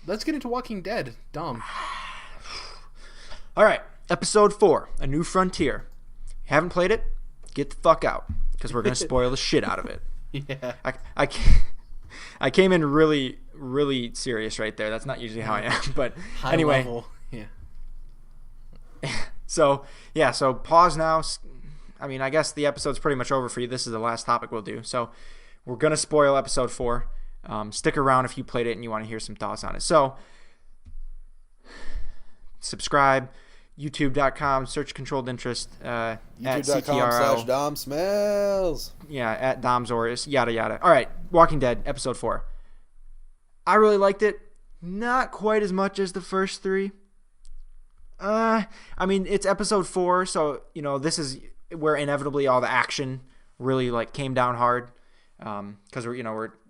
let's get into Walking Dead. Dom. All right, episode 4, A New Frontier. Haven't played it? Get the fuck out, because we're gonna spoil the shit out of it. Yeah. I came in really, really serious right there. That's not usually how I am, but High anyway. level. Yeah. So pause now. I mean, I guess the episode's pretty much over for you. This is the last topic we'll do. So we're going to spoil episode 4. Stick around if you played it and you want to hear some thoughts on it. So subscribe, youtube.com, search controlled interest, at youtube.com/Dom Smells. Yeah, at Domzor, yada, yada. All right, Walking Dead, episode 4. I really liked it. Not quite as much as the first 3. I mean, it's episode 4, so, this is where inevitably all the action really, came down hard. Because,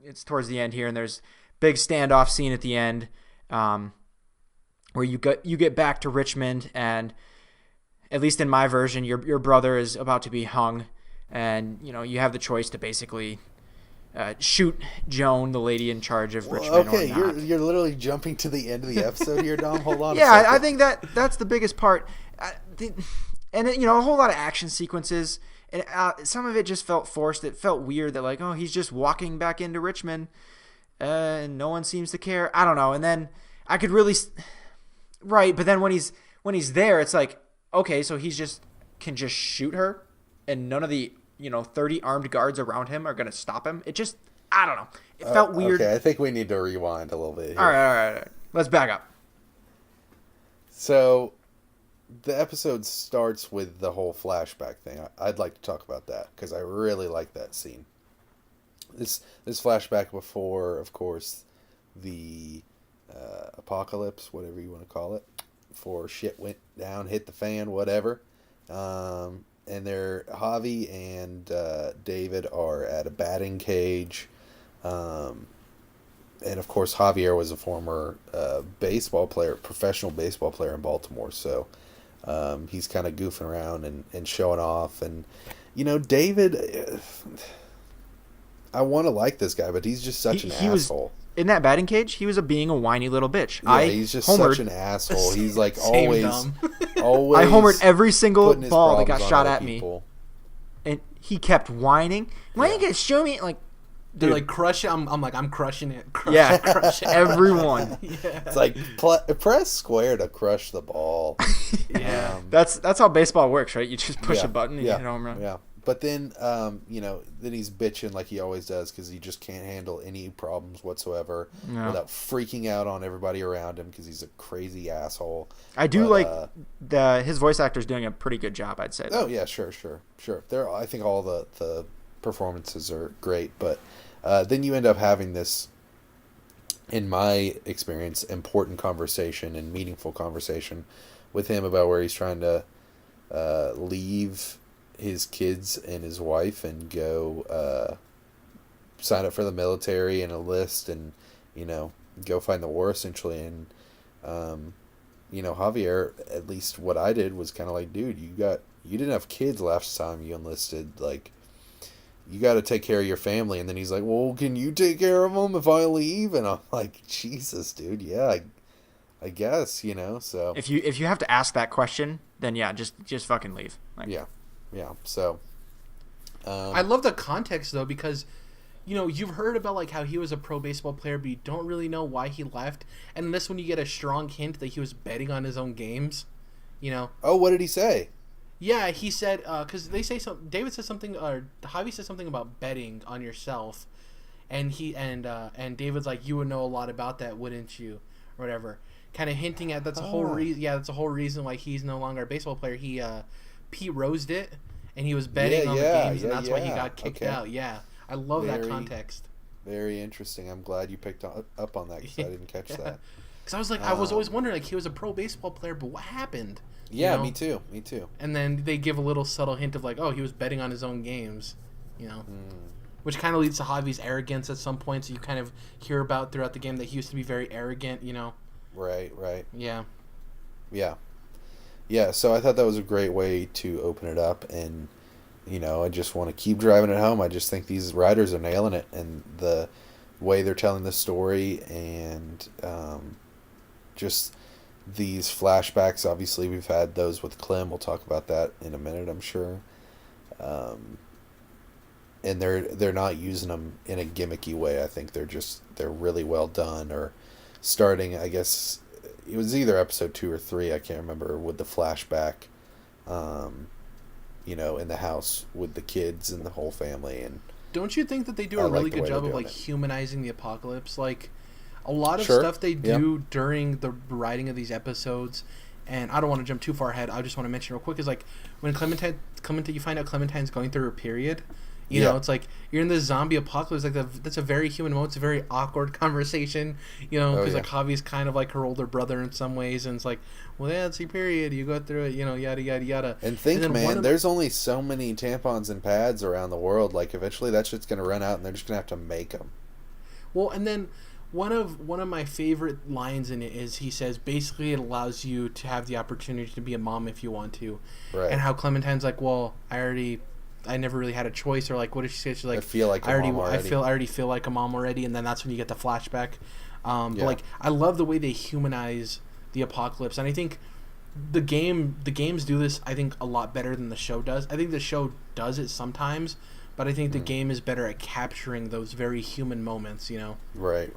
it's towards the end here, and there's big standoff scene at the end, where you get back to Richmond, and at least in my version, your brother is about to be hung, and, you have the choice to basically shoot Joan, the lady in charge of Richmond. Okay, or not. you're literally jumping to the end of the episode here, Dom. Hold on. Yeah, a second. I think that's the biggest part, and a whole lot of action sequences, and some of it just felt forced. It felt weird that he's just walking back into Richmond, and no one seems to care. I don't know. And then I could really, right? But then when he's there, it's like, okay, so can just shoot her, and none of the 30 armed guards around him are going to stop him. It just, I don't know. It felt weird. Okay, I think we need to rewind a little bit here. All right. Let's back up. So, the episode starts with the whole flashback thing. I'd like to talk about that, because I really like that scene. This flashback before, of course, the apocalypse, whatever you want to call it, before shit went down, hit the fan, whatever. And Javi and David are at a batting cage. And of course, Javier was a former professional baseball player in Baltimore. So he's kind of goofing around and showing off. And, David, I want to like this guy, but he's just such an asshole. In that batting cage, he was being a whiny little bitch. Yeah, he's just such an asshole. He's always I homered every single ball that got shot at me. People. And he kept whining. Why are you going to show me? Dude, crush it. I'm crushing it. Crush Yeah. everyone. It's press square to crush the ball. Yeah. That's how baseball works, right? You just push a button and you hit home run. Yeah. But then, then he's bitching like he always does because he just can't handle any problems whatsoever without freaking out on everybody around him because he's a crazy asshole. I do his voice actor's doing a pretty good job, I'd say. Oh, yeah, sure. I think all the performances are great, but then you end up having this, in my experience, important conversation and meaningful conversation with him about where he's trying to leave his kids and his wife and go sign up for the military and enlist and go fight in the war essentially. And Javier, at least what I did was kind of like, dude, you didn't have kids last time you enlisted, you got to take care of your family. And then he's like, well, can you take care of them if I leave? And I'm like, Jesus, dude, yeah, I guess, so if you have to ask that question, then yeah, just fucking leave. Yeah, so I love the context though, because you've heard about how he was a pro baseball player, but you don't really know why he left. And in this one, you get a strong hint that he was betting on his own games. Oh, what did he say? Yeah, he said because they say something. David says something, or Javi says something about betting on yourself, and David's like, you would know a lot about that, wouldn't you, or whatever. Kind of hinting at that's a whole reason. Yeah, that's a whole reason why he's no longer a baseball player. He Pete Rosed it, and he was betting on the games, and that's why he got kicked out. Yeah, I love that context. Very interesting. I'm glad you picked up on that because I didn't catch that. Because I was always wondering, he was a pro baseball player, but what happened? Yeah, me too. And then they give a little subtle hint of he was betting on his own games, which kind of leads to Javi's arrogance at some point. So you kind of hear about throughout the game that he used to be very arrogant, Right. Yeah. Yeah, so I thought that was a great way to open it up, and I just want to keep driving it home. I just think these writers are nailing it, and the way they're telling the story, and just these flashbacks. Obviously, we've had those with Clem. We'll talk about that in a minute, I'm sure. And they're not using them in a gimmicky way. I think they're really well done. Or starting, I guess it was either episode 2 or 3. I can't remember, with the flashback. In the house with the kids and the whole family. And don't you think that they do a really good job of like humanizing the apocalypse? Like a lot of stuff they do during the writing of these episodes, and I don't want to jump too far ahead. I just want to mention real quick is like when Clementine, you find out Clementine's going through her period. You know, it's like you're in this zombie apocalypse. Like that's a very human moment. It's a very awkward conversation. Because like Javi's kind of like her older brother in some ways, and it's like, well, yeah, it's your period. You go through it. Yada yada yada. And man, there's only so many tampons and pads around the world. Like eventually, that shit's gonna run out, and they're just gonna have to make them. Well, and then one of my favorite lines in it is he says basically it allows you to have the opportunity to be a mom if you want to, right? And how Clementine's like, well, I never really had a choice, or like, what did she say? She's like, I feel like a mom already. I already feel like a mom already, and then that's when you get the flashback. But like, I love the way they humanize the apocalypse, and I think the games do this, I think, a lot better than the show does. I think the show does it sometimes, but I think the game is better at capturing those very human moments. Right.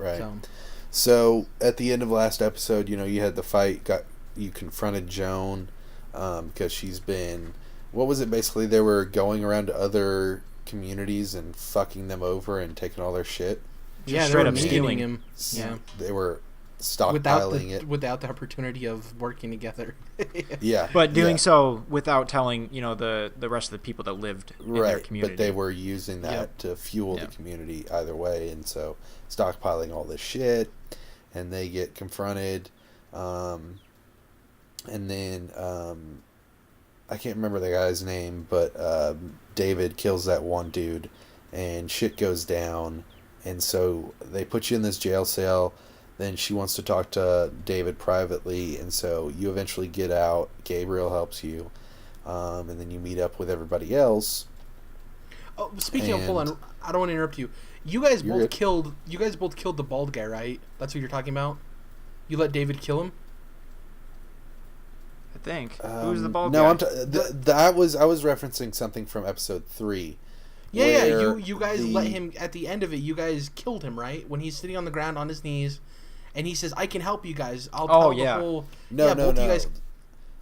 So at the end of last episode, you had the fight. You confronted Joan because she's been. What was it basically? They were going around to other communities and fucking them over and taking all their shit. Yeah, straight up stealing him. Yeah, they were stockpiling it without the opportunity of working together. Yeah, but doing so without telling the rest of the people that lived in their community. But they were using that to fuel the community either way, and so stockpiling all this shit, and they get confronted, and then. I can't remember the guy's name, but David kills that one dude, and shit goes down, and so they put you in this jail cell. Then she wants to talk to David privately, and so you eventually get out. Gabriel helps you, and then you meet up with everybody else. Oh, speaking of, hold on, I don't want to interrupt you. You guys both killed the bald guy, right? That's what you're talking about. You let David kill him. I think. Who's the bald guy? No, I was referencing something from episode 3. Yeah. You guys let him at the end of it. You guys killed him, right? When he's sitting on the ground on his knees, and he says, "I can help you guys. I'll tell the whole." No. You guys...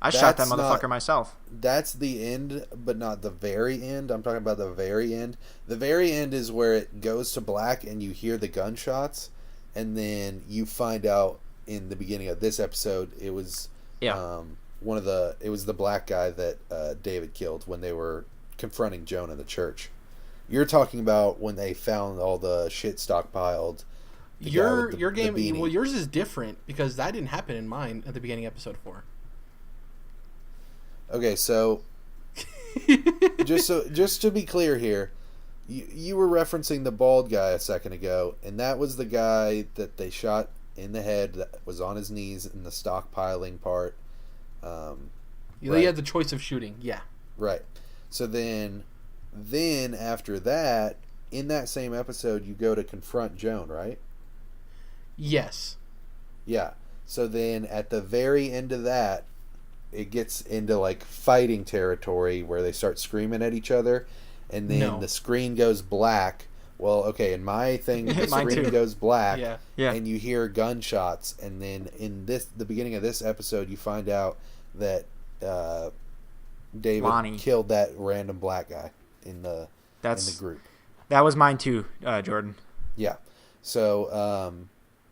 I shot that motherfucker myself. That's the end, but not the very end. I'm talking about the very end. The very end is where it goes to black, and you hear the gunshots, and then you find out in the beginning of this episode it was it was the black guy that David killed when they were confronting Joan in the church. You're talking about when they found all the shit stockpiled. Your game, well, yours is different because that didn't happen in mine at the beginning of episode 4. Okay, so just to be clear here, you were referencing the bald guy a second ago, and that was the guy that they shot in the head that was on his knees in the stockpiling part. They had the choice of shooting. Yeah. Right. So then after that, in that same episode, you go to confront Joan, right? Yes. Yeah. So then at the very end of that, it gets into like fighting territory where they start screaming at each other, and then the screen goes black. Well, okay, in my thing, the screen goes black, and you hear gunshots, and then in the beginning of this episode, you find out that David killed that random black guy in the group. That was mine too, Jordan. Yeah. So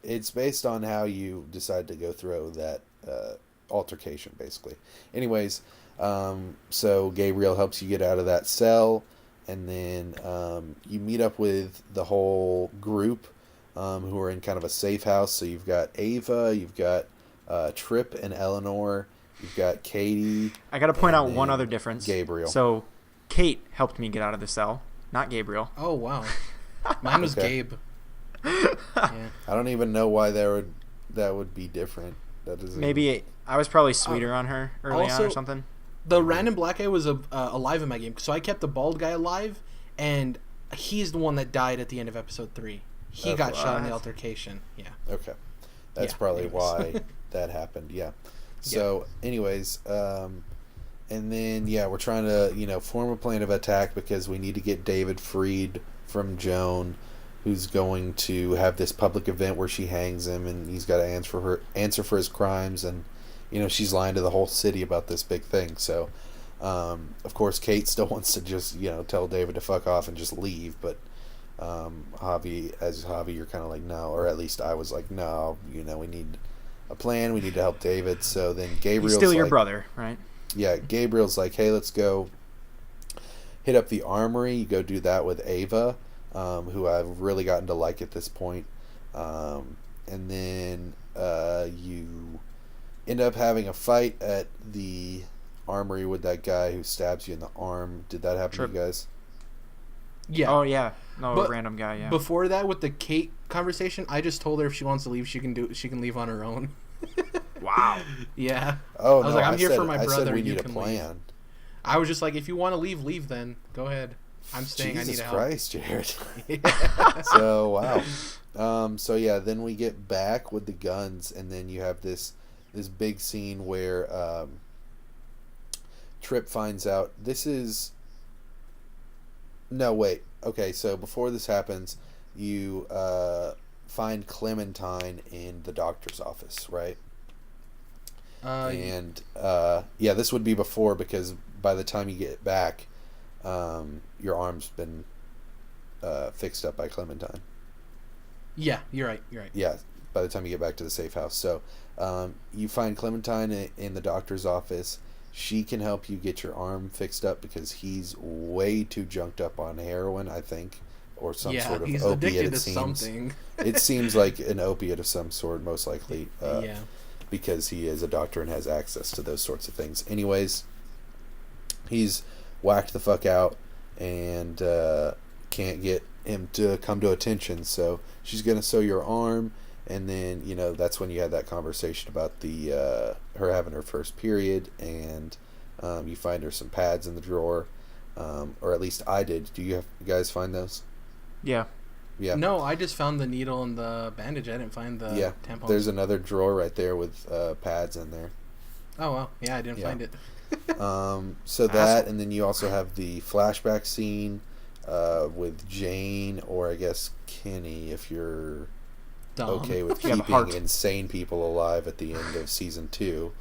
it's based on how you decide to go through that altercation, basically. Anyways, so Gabriel helps you get out of that cell, and then you meet up with the whole group who are in kind of a safe house. So you've got Ava, you've got Tripp and Eleanor, you've got Katie. I got to point out one other difference. Gabriel. So Kate helped me get out of the cell, not Gabriel. Oh, wow. Mine was Gabe. Yeah. I don't even know why that would be different. That doesn't. Maybe I was probably sweeter on her early on or something. The random black guy was alive in my game, so I kept the bald guy alive, and he's the one that died at the end of episode 3. He got shot in the altercation. Yeah. Okay. That's probably why that happened. Yeah. So, anyways, and then we're trying to form a plan of attack because we need to get David freed from Joan, who's going to have this public event where she hangs him, and he's got to answer for his crimes, and she's lying to the whole city about this big thing. So, of course, Kate still wants to just tell David to fuck off and just leave, but Javi, you're kind of like no, or at least I was like no, we need a plan. We need to help David. So then Gabriel's He's still your brother, right? Yeah, Gabriel's like, hey, let's go hit up the armory. You go do that with Ava, who I've really gotten to like at this point. And then you end up having a fight at the armory with that guy who stabs you in the arm. Did that happen to you guys? Yeah. Oh, yeah. No, a random guy, yeah. Before that, with the Kate conversation, I just told her if she wants to leave, she can leave on her own. Wow. Yeah. Oh, I was like, I'm here for my brother. I said we need a can plan. Leave. I was just like, if you want to leave then. Go ahead. I'm staying. Jesus I need Christ, help. Jared. Yeah. So, wow. So, yeah, then we get back with the guns, and then you have this big scene where Tripp finds out this is... No, wait. Okay, so before this happens, you find Clementine in the doctor's office, right? This would be before, because by the time you get back, your arm's been fixed up by Clementine. Yeah, you're right. Yeah, by the time you get back to the safe house. So you find Clementine in the doctor's office. She can help you get your arm fixed up because he's way too junked up on heroin, I think, or some sort of he's opiate. Addicted to something. It seems like an opiate of some sort, most likely. Because he is a doctor and has access to those sorts of things. Anyways, he's whacked the fuck out and can't get him to come to attention. So she's gonna sew your arm, and then that's when you had that conversation about the her having her first period, and you find her some pads in the drawer, or at least I did. Do you guys find those? Yeah. Yeah. No, I just found the needle and the bandage. I didn't find the tampons. There's another drawer right there with pads in there. Oh, well. Yeah, I didn't find it. So that, and then you also have the flashback scene with Jane, or I guess Kenny, if you're okay with keeping insane people alive at the end of season 2.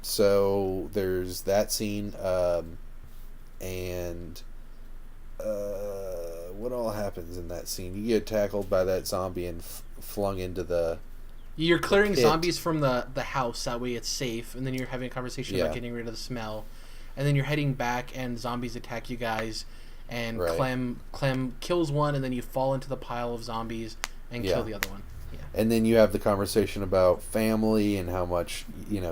So there's that scene, and what all happens in that scene? You get tackled by that zombie and flung into the... You're clearing zombies from the house, that way it's safe, and then you're having a conversation about getting rid of the smell, and then you're heading back and zombies attack you guys, and Clem kills one, and then you fall into the pile of zombies and kill the other one. And then you have the conversation about family and how much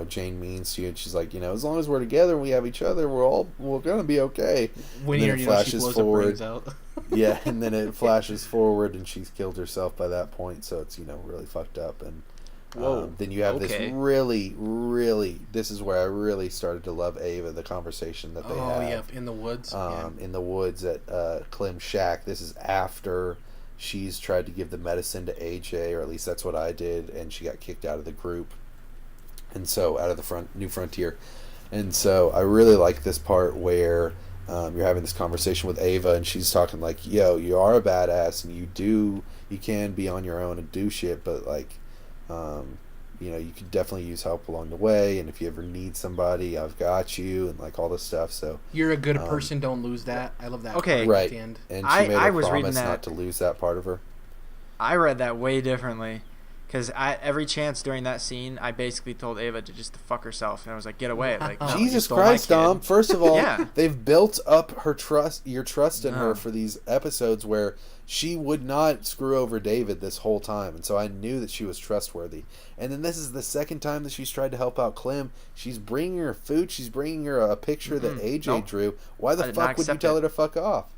Jane means to you, and she's like, as long as we're together and we have each other, we're gonna be okay. When she blows her brains out. Yeah, and then it flashes forward, and she's killed herself by that point, so it's really fucked up. And then you have this really, really, this is where I really started to love Ava, the conversation that they have. In the woods. In the woods at Clem's shack. This is after she's tried to give the medicine to AJ, or at least that's what I did, and she got kicked out of the group, and so out of the New Frontier. And so I really like this part where you're having this conversation with Ava, and she's talking like, yo, you are a badass, and you can be on your own and do shit, but like you could definitely use help along the way, and if you ever need somebody, I've got you, and like all this stuff. So you're a good person, don't lose that. I love that. Okay, right. At the end. And she made a promise not to lose that part of her. I read that way differently, because every chance during that scene, I basically told Ava to just fuck herself, and I was like, get away! Like, no, Jesus Christ, Dom! First of all, yeah. They've built up your trust in her for these episodes where she would not screw over David this whole time, and so I knew that she was trustworthy. And then this is the second time that she's tried to help out Clem. She's bringing her food. She's bringing her a picture that AJ drew. Why the fuck would you tell her to fuck off?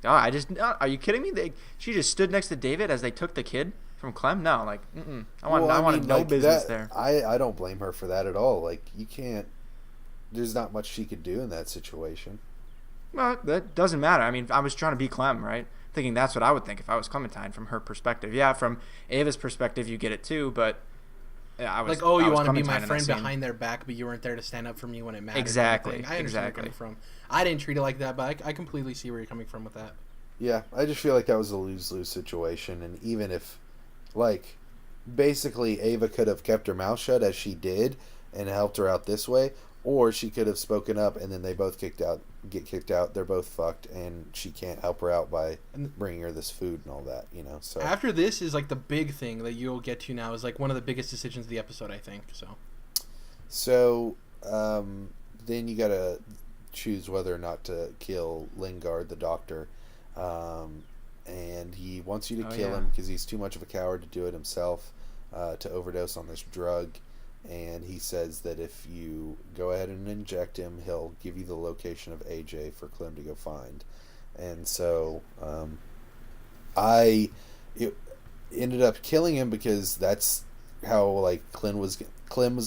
Oh, are you kidding me? She just stood next to David as they took the kid from Clem. No, like, I wanted no business there. I don't blame her for that at all. Like, you can't. There's not much she could do in that situation. Well, that doesn't matter. I mean, I was trying to be Clem, right? Thinking that's what I would think if I was Clementine from her perspective. Yeah, from Ava's perspective, you get it too, but I was like, oh, I you was want to be my Clementine in that friend scene. behind their back, but you weren't there to stand up for me when it mattered. Exactly, I understand where you're coming from. I didn't treat it like that, but I completely see where you're coming from with that. Yeah, I just feel like that was a lose-lose situation, and even if, like, basically Ava could have kept her mouth shut as she did and helped her out this way, or she could have spoken up and then they both get kicked out. They're both fucked, and she can't help her out by bringing her this food and all that, you know. So after this is like the big thing that you'll get to now is like one of the biggest decisions of the episode, I think. So then you gotta choose whether or not to kill Lingard, the doctor. And he wants you to kill him because he's too much of a coward to do it himself, to overdose on this drug. And he says that if you go ahead and inject him, he'll give you the location of AJ for Clem to go find. And so it ended up killing him because that's how, like, Clem was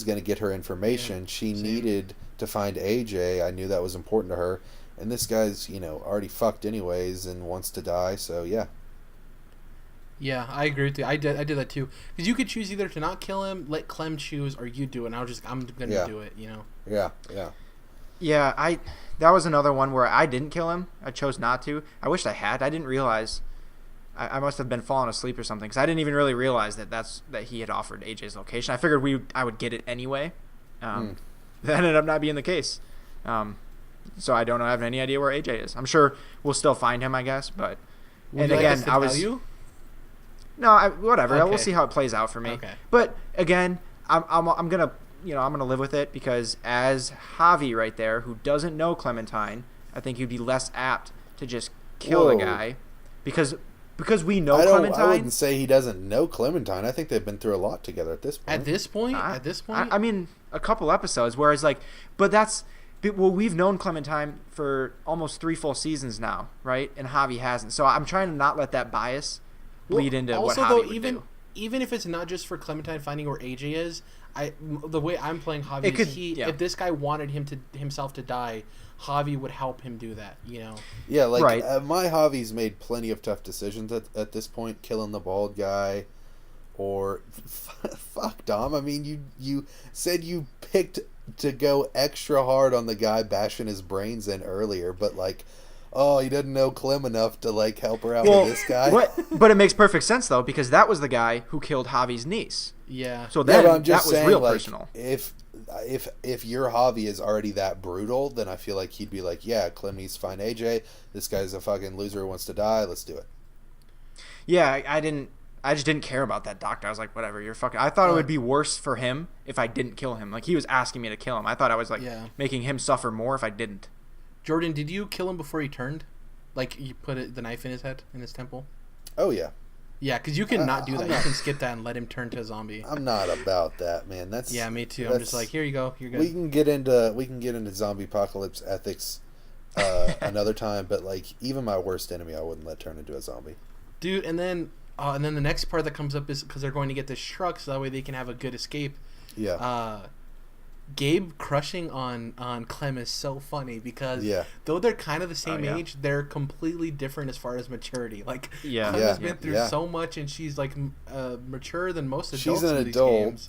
going to get her information. Yeah, she needed to find AJ. I knew that was important to her. And this guy's, already fucked anyways and wants to die, so yeah. Yeah, I agree with you. I did that too. Because you could choose either to not kill him, let Clem choose, or you do it. And I'm going to do it, Yeah. Yeah, that was another one where I didn't kill him. I chose not to. I wished I had. I didn't realize. I must have been falling asleep or something, because I didn't even really realize that he had offered AJ's location. I figured I would get it anyway. That ended up not being the case. So I don't have any idea where AJ is. I'm sure we'll still find him, I guess. But Would you like us to tell you? No, whatever. Okay. We'll see how it plays out for me. Okay. But again, I'm gonna I'm gonna live with it, because as Javi right there, who doesn't know Clementine, I think you'd be less apt to just kill the guy, because we know Clementine. I wouldn't say he doesn't know Clementine. I think they've been through a lot together at this point. At this point, I mean, a couple episodes. Whereas we've known Clementine for almost 3 full seasons now, right? And Javi hasn't. So I'm trying to not let that bias lead into what Javi would do. Even if it's not just for Clementine finding where AJ is, the way I'm playing Javi if this guy wanted himself to die, Javi would help him do that, Yeah, like, right. My Javi's made plenty of tough decisions at this point, killing the bald guy, or fuck, Dom. I mean, you said you picked to go extra hard on the guy bashing his brains in earlier, but like, oh, he doesn't know Clem enough to like help her out with this guy. But it makes perfect sense though, because that was the guy who killed Javi's niece. Yeah. So then I'm just that was saying, real like, personal. If your Javi is already that brutal, then I feel like he'd be like, yeah, Clem needs to find AJ. This guy's a fucking loser who wants to die. Let's do it. Yeah, I just didn't care about that doctor. I was like, whatever, you're fucking... I thought it would be worse for him if I didn't kill him. Like, he was asking me to kill him. I thought I was, making him suffer more if I didn't. Jordan, did you kill him before he turned? Like, you put the knife in his head, in his temple? Oh, yeah. Yeah, because you can not do that. You can skip that and let him turn to a zombie. I'm not about that, man. Yeah, me too. I'm just like, here you go. You're good. We can get into zombie apocalypse ethics another time, but, like, even my worst enemy I wouldn't let turn into a zombie. Dude, and then the next part that comes up is because they're going to get this truck so that way they can have a good escape. Yeah. Gabe crushing on Clem is so funny because though they're kind of the same age, they're completely different as far as maturity. Like, Clem has been through so much, and she's like mature than most adults. She's an in these adult, games.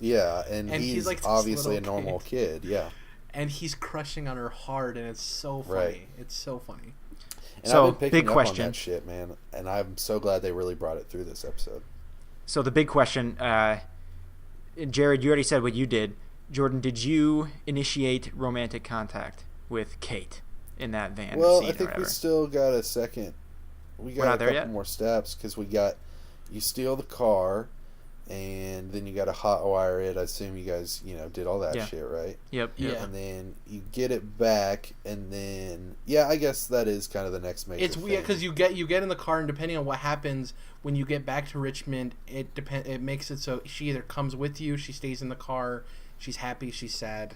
and he's like obviously a normal kid, and he's crushing on her hard, and it's so funny. Right. It's so funny. And so, I've been picking up on that shit, man, and I'm so glad they really brought it through this episode. So the big question, Jared, you already said what you did. Jordan, did you initiate romantic contact with Kate in that van? Well, scene I think we still got a second. We got a couple more steps because you steal the car, and then you got to hotwire it. I assume you guys, did all that shit, right? Yep. Yeah. And then you get it back, and then I guess that is kind of the next major. It's weird because you get in the car, and depending on what happens when you get back to Richmond, it makes it so she either comes with you, she stays in the car. She's happy, she's sad.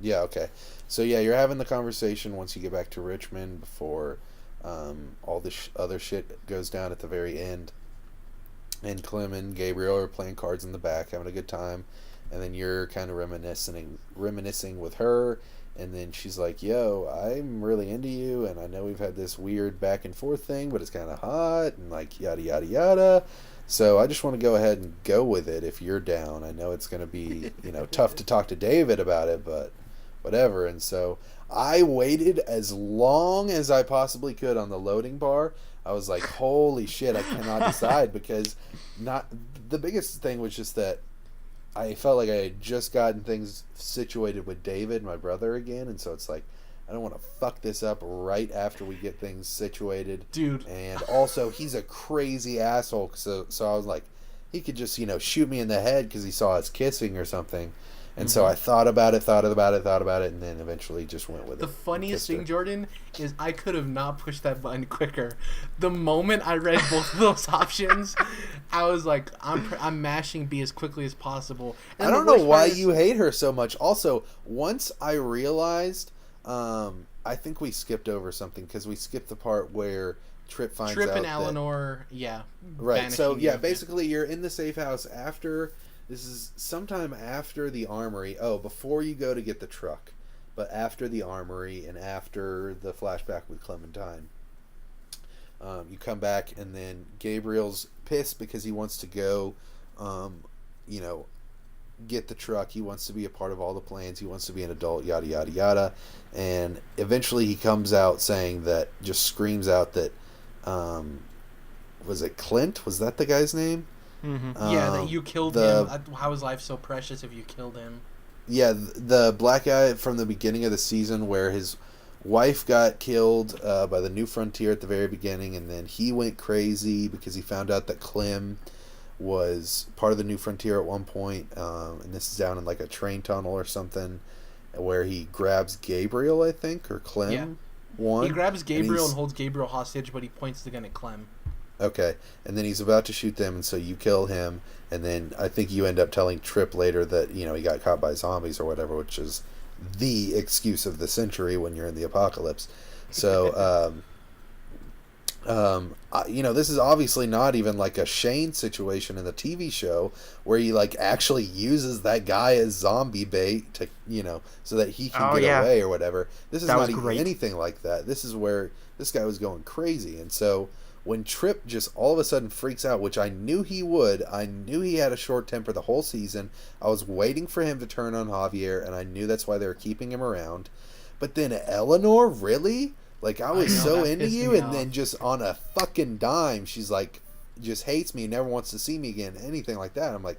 Yeah, okay. So, you're having the conversation once you get back to Richmond before all this other shit goes down at the very end. And Clem and Gabriel are playing cards in the back, having a good time. And then you're kind of reminiscing with her. And then she's like, yo, I'm really into you, and I know we've had this weird back and forth thing, but it's kind of hot, and like, yada, yada, yada. So I just want to go ahead and go with it if you're down. I know it's going to be, tough to talk to David about it, but whatever. And so I waited as long as I possibly could on the loading bar. I was like, holy shit, I cannot decide, because the biggest thing was just that I felt like I had just gotten things situated with David, my brother, again, and so it's like, I don't want to fuck this up right after we get things situated. Dude. And also, he's a crazy asshole, so I was like, he could just, shoot me in the head because he saw us kissing or something. And so I thought about it, and then eventually just went with it. The funniest thing, Jordan, is I could have not pushed that button quicker. The moment I read both of those options, I was like, I'm mashing B as quickly as possible. And I don't know why you hate her so much. Also, once I realized, I think we skipped over something, because we skipped the part where Tripp finds out and Eleanor, right. So, basically you're in the safe house after... This is sometime after the armory. Oh, before you go to get the truck. But after the armory and after the flashback with Clementine. You come back, and then Gabriel's pissed because he wants to go, get the truck. He wants to be a part of all the plans. He wants to be an adult, yada, yada, yada. And eventually he comes out saying that, just screams out that, was it Clint? Was that the guy's name? Mm-hmm. That you killed him. How is life so precious if you killed him? Yeah, the black guy from the beginning of the season, where his wife got killed by the New Frontier at the very beginning, and then he went crazy because he found out that Clem was part of the New Frontier at one point, and this is down in like a train tunnel or something, where he grabs Gabriel, I think, or Clem. He grabs Gabriel and holds Gabriel hostage, but he points the gun at Clem. Okay, and then he's about to shoot them, and so you kill him, and then I think you end up telling Tripp later that, he got caught by zombies or whatever, which is the excuse of the century when you're in the apocalypse. So, this is obviously not even like a Shane situation in the TV show where he like actually uses that guy as zombie bait to, so that he can get away or whatever. This is not even anything like that. This is where this guy was going crazy, and so... When Tripp just all of a sudden freaks out, which I knew he would, I knew he had a short temper the whole season. I was waiting for him to turn on Javier, and I knew that's why they were keeping him around. But then Eleanor, really? Like, I was so into you, and then just on a fucking dime, she's like, just hates me, never wants to see me again, anything like that. I'm like,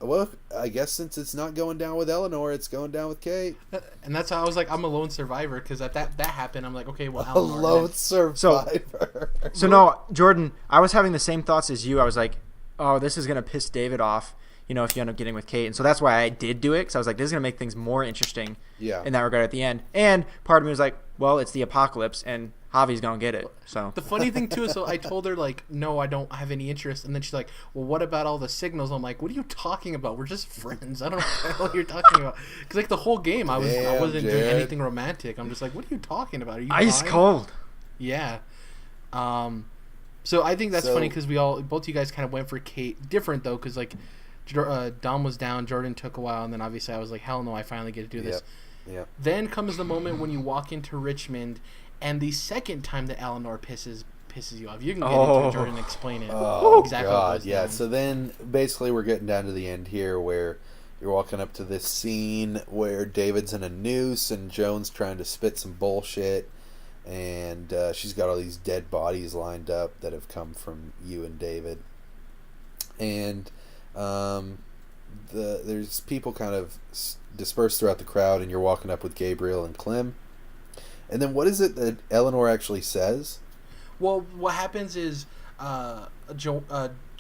well, I guess since it's not going down with Eleanor, it's going down with Kate. And that's how I was like, I'm a lone survivor, because that happened. I'm like, okay, well, Eleanor. A lone survivor. So no, Jordan, I was having the same thoughts as you. I was like, oh, this is going to piss David off, if you end up getting with Kate. And so that's why I did do it, because I was like, this is going to make things more interesting in that regard at the end. And part of me was like, well, it's the apocalypse, and Javi's going to get it. So the funny thing, too, is so I told her, like, no, I don't have any interest. And then she's like, well, what about all the signals? I'm like, what are you talking about? We're just friends. I don't know what you're talking about. Because, like, the whole game, I wasn't doing anything romantic. I'm just like, what are you talking about? Are you ice lying? cold? Yeah. So I think that's funny because both of you guys kind of went for Kate. Different, though, because, like, Dom was down, Jordan took a while, and then obviously I was like, hell no, I finally get to do this. Yep. Then comes the moment when you walk into Richmond, and the second time that Eleanor pisses you off. You can get into it, Jordan, and explain it. Oh, exactly God, yeah. So then, basically, we're getting down to the end here, where you're walking up to this scene where David's in a noose, and Joan's trying to spit some bullshit, and she's got all these dead bodies lined up that have come from you and David. And there's people kind of dispersed throughout the crowd, and you're walking up with Gabriel and Clem. And then what is it that Eleanor actually says? Well, what happens is Joan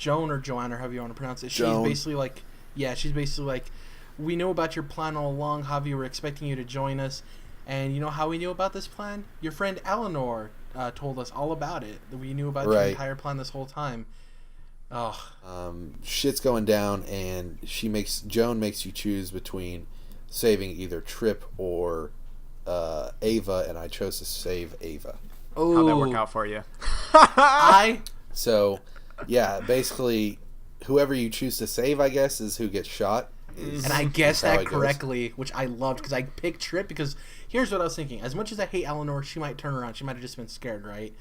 or Joanne, or however you want to pronounce it, she's basically like, we knew about your plan all along, Javi. We're expecting you to join us. And you know how we knew about this plan? Your friend Eleanor told us all about it. We knew about your entire plan this whole time. Oh. Shit's going down, and Joan makes you choose between saving either Tripp or Ava, and I chose to save Ava. Oh, how'd that work out for you? So, yeah, basically, whoever you choose to save, I guess, is who gets shot. And I guessed that correctly, which I loved, because I picked Tripp, because here's what I was thinking. As much as I hate Eleanor, she might turn around. She might have just been scared, right?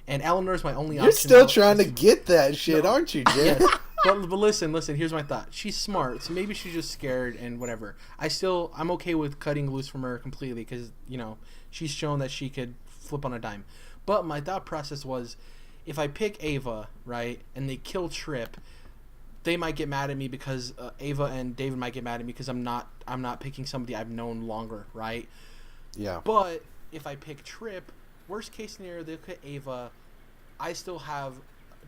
and Eleanor's my only You're option. still trying to get that shit, aren't you, Jay? Yes. But listen. Here's my thought. She's smart, so maybe she's just scared and whatever. I'm okay with cutting loose from her completely because she's shown that she could flip on a dime. But my thought process was, if I pick Ava, right, and they kill Trip, they might get mad at me because Ava and David might get mad at me because I'm not picking somebody I've known longer, right? Yeah. But if I pick Trip, worst case scenario, they pick Ava. I still have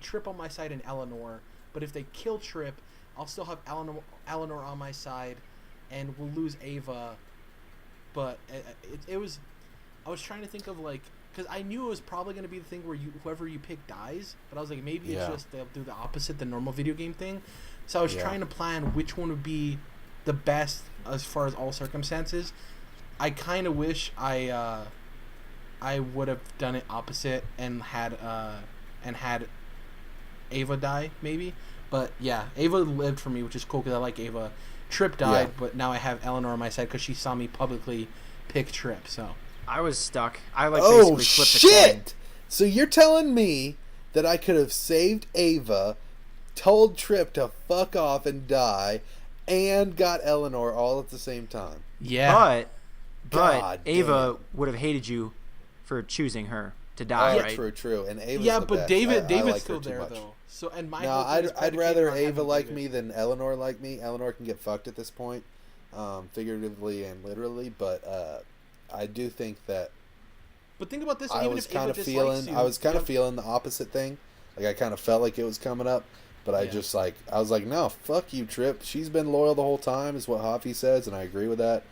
Trip on my side and Eleanor. But if they kill Trip, I'll still have Eleanor on my side, and we'll lose Ava. But it was, I was trying to think of because I knew it was probably going to be the thing where whoever you pick dies. But I was like, maybe it's just they'll do the opposite, the normal video game thing. So I was trying to plan which one would be the best as far as all circumstances. I kind of wish I would have done it opposite and had Ava die maybe, but yeah, Ava lived for me, which is cool because I like Ava. Trip died, but now I have Eleanor on my side because she saw me publicly pick Trip. So I was stuck. I basically flipped the coin. So you're telling me that I could have saved Ava, told Trip to fuck off and die, and got Eleanor all at the same time? Yeah, but Ava would have hated you for choosing her to die, right? True. And Ava's but best. David's like still there though. So no, I'd rather Ava like me than Eleanor like me. Eleanor can get fucked at this point, figuratively and literally. But I do think that. But think about this. I was kind of feeling the opposite thing. Like I kind of felt like it was coming up, but I was like, no, fuck you, Trip. She's been loyal the whole time, is what Hoffy says, and I agree with that.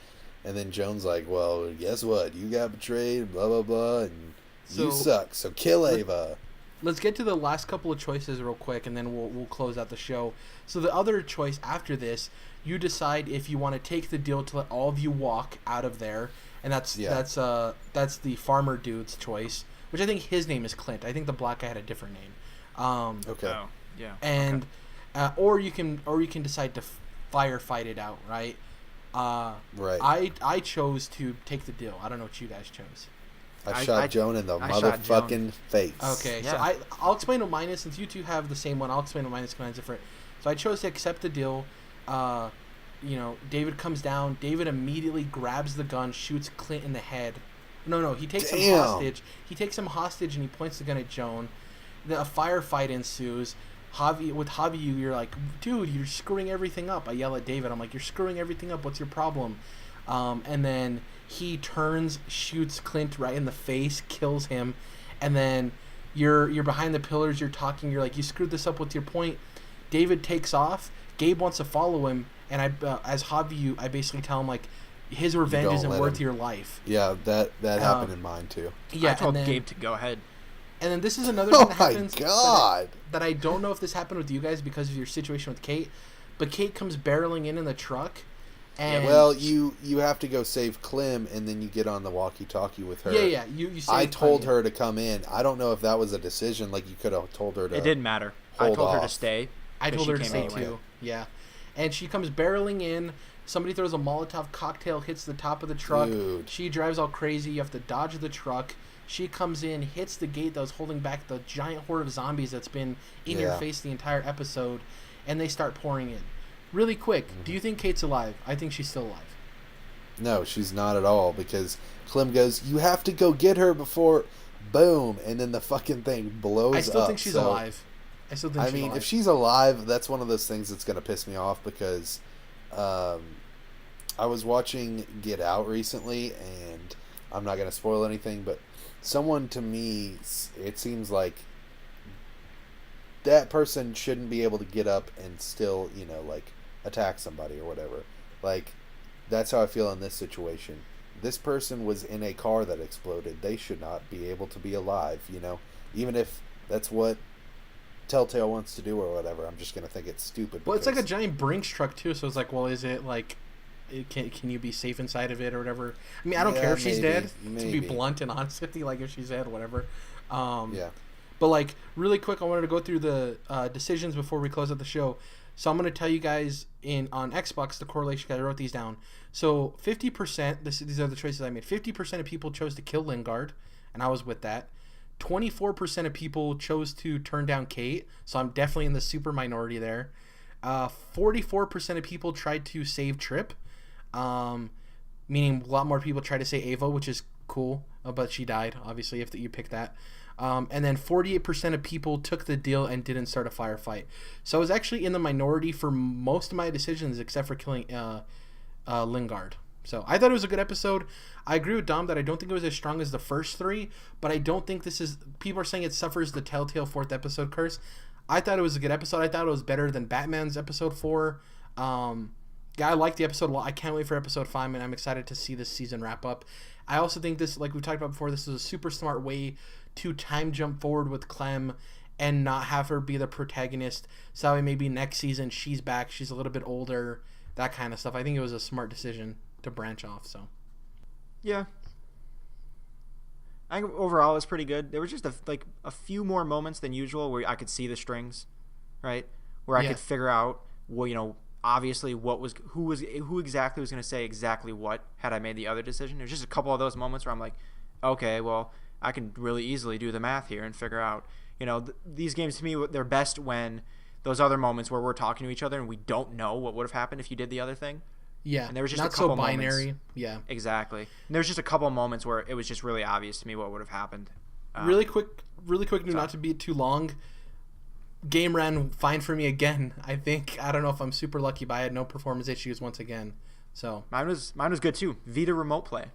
And then Joan's like, well, guess what? You got betrayed, blah blah blah, and you suck. So kill Ava. Let's get to the last couple of choices real quick, and then we'll close out the show. So the other choice after this, you decide if you want to take the deal to let all of you walk out of there, and that's the farmer dude's choice, which I think his name is Clint. I think the black guy had a different name. Okay. Oh, yeah. And or you can decide to firefight it out, right? Right. I chose to take the deal. I don't know what you guys chose. I shot Joan in the motherfucking face. Okay, so I'll explain what mine is. Since you two have the same one, I'll explain what mine is because mine's different. So I chose to accept the deal. David comes down. David immediately grabs the gun, shoots Clint in the head. No, he takes him hostage. He takes him hostage and he points the gun at Joan. A firefight ensues. Javi, you're like, dude, you're screwing everything up. I yell at David. I'm like, you're screwing everything up. What's your problem? And then he turns, shoots Clint right in the face, kills him, and then you're behind the pillars. You're talking. You're like, you screwed this up with your point. David takes off. Gabe wants to follow him, and as Javi, I basically tell him like, his revenge isn't worth your life. Yeah, that happened in mine too. Yeah, I told Gabe to go ahead. And then this is another thing that happens. Oh my god! That I don't know if this happened with you guys because of your situation with Kate, but Kate comes barreling in the truck. And well, you have to go save Clem, and then you get on the walkie-talkie with her. Yeah. You I told her to come in. I don't know if that was a decision. Like you could have told her to. It didn't matter. I told her to stay. I told her to stay too. Yeah, and she comes barreling in. Somebody throws a Molotov cocktail, hits the top of the truck. Dude. She drives all crazy. You have to dodge the truck. She comes in, hits the gate that was holding back the giant horde of zombies that's been in your face the entire episode, and they start pouring in. Really quick, do you think Kate's alive? I think she's still alive. No, she's not at all, because Clem goes, you have to go get her before, boom, and then the fucking thing blows up. I still think she's alive. I mean, if she's alive, that's one of those things that's going to piss me off, because I was watching Get Out recently, and I'm not going to spoil anything, but someone to me, it seems like that person shouldn't be able to get up and still, attack somebody or whatever. Like, that's how I feel in this situation. This person was in a car that exploded. They should not be able to be alive, even if that's what Telltale wants to do or whatever. I'm just going to think it's stupid. Well, it's like a giant Brinks truck too, so it's like, well, is it like, can you be safe inside of it or whatever? I mean, I don't care if she's dead, to be blunt and honest with you, like if she's dead or whatever. But like, really quick, I wanted to go through the decisions before we close out the show. So I'm going to tell you guys on Xbox the correlation, because I wrote these down. So 50%, these are the choices I made. 50% of people chose to kill Lingard, and I was with that. 24% of people chose to turn down Kate, so I'm definitely in the super minority there. 44% of people tried to save Trip, meaning a lot more people tried to say Ava, which is cool, but she died, obviously, if you pick that. And then 48% of people took the deal and didn't start a firefight. So I was actually in the minority for most of my decisions, except for killing Lingard. So I thought it was a good episode. I agree with Dom that I don't think it was as strong as the first three, but I don't think this is... People are saying it suffers the Telltale fourth episode curse. I thought it was a good episode. I thought it was better than Batman's episode 4. Yeah, I liked the episode a lot. I can't wait for episode 5, and I'm excited to see this season wrap up. I also think this, like we talked about before, this is a super smart way to time jump forward with Clem and not have her be the protagonist. So maybe next season she's back, she's a little bit older, that kind of stuff. I think it was a smart decision to branch off. So yeah, I think overall it's pretty good. There was just a few more moments than usual where I could see the strings, right? Where I could figure out, well, obviously who exactly was going to say exactly what had I made the other decision. There's just a couple of those moments where I'm like, okay, well, I can really easily do the math here and figure out, these games to me, they're best when those other moments where we're talking to each other and we don't know what would have happened if you did the other thing. Yeah, and there was just not a couple so binary. Moments. Yeah, exactly. And there's just a couple of moments where it was just really obvious to me what would have happened. Really quick, not to be too long. Game ran fine for me again. I think I don't know if I'm super lucky, but I had no performance issues once again. So mine was good too. Vita remote play.